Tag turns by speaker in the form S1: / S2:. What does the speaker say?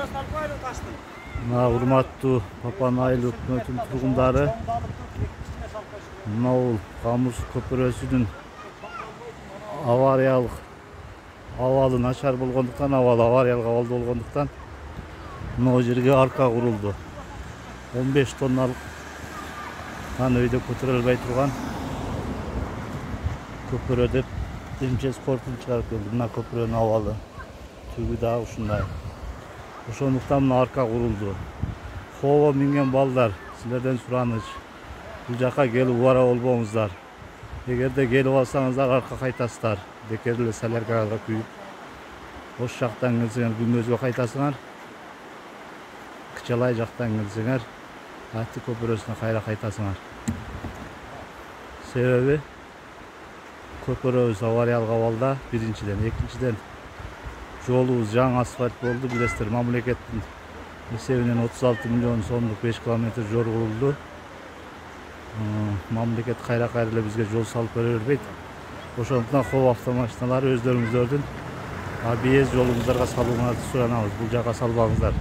S1: Mına urmаттуу Папан айыл өкмөтүнүн тургундары мына Камырс көпүрөсүнүн авариялык абалы начар болгондуктан, авариялык абалда болгондуктан мына жерге арка курулду. 15 тонналык өйдө көтөрө албай турган көпүрө деп МЧС кортун чыгарып келди. Мына көпүрөнүн абалы түгү дагы ушундай. Ошондуктан мына арка курулду. Хоо минген балдар, силерден сураныч. Бул жака келип убара болбоңуздар. Эгерде келип алсаңыздар арка кайтасыздар. Бекер эле соляркага күйүп. Ош жактан келсеңер Күмбөзгө кайтасыңар. Кычалай жактан келсеңер Аты көпүрөсүнө кайра кайтасыңар. Себеби көпүрөбүз авариялык абалда биринчиден, экинчиден жолубуз жаңы асфальт болду. Билесиздер, мамлекеттин эсебинен 36 миллион сомдук 5 километр жол курулду. Мамлекет кайра эле бизге жол салып бере бербейт. Ошондуктан Хоо автомашиналары өздөрүңүздөрдүн АБС жолуңуздарга салууңарды суранабыз. Бул жака салбаңыздар.